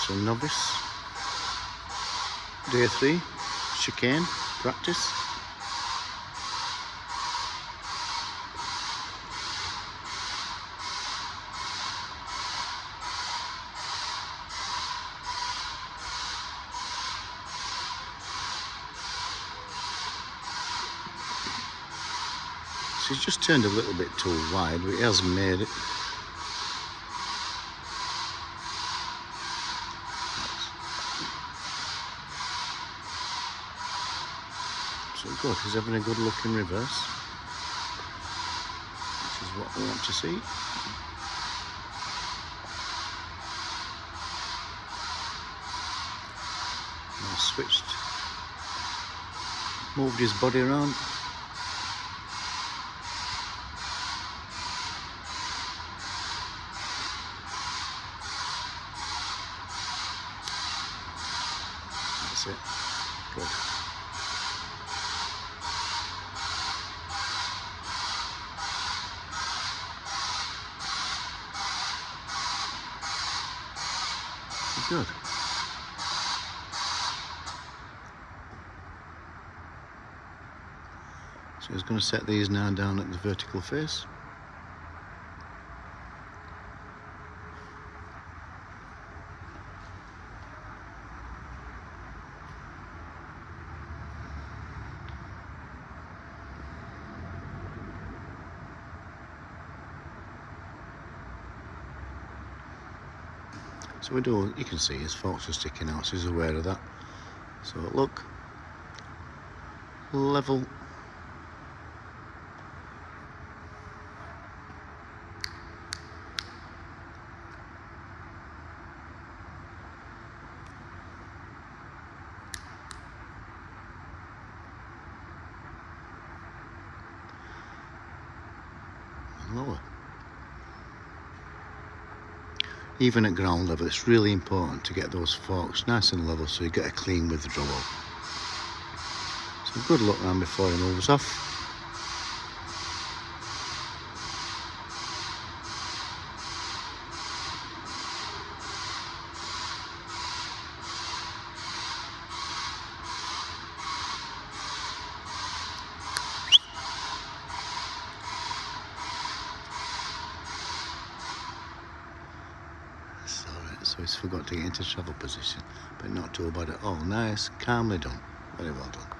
So novice, day 3, chicane, practice. So he's just turned a little bit too wide, but he has made it. So good, he's having a good look in reverse, which is what we want to see. Now switched, moved his body around. That's it, good. Good. So he's going to set these now down at the vertical face. So you can see his forks are sticking out, so he's aware of that. So look, level. And lower. Even at ground level, it's really important to get those forks nice and level so you get a clean withdrawal. So good look around before he moves off. So he's forgot to get into travel position, but not too bad at all. Nice, calmly done. Very well done.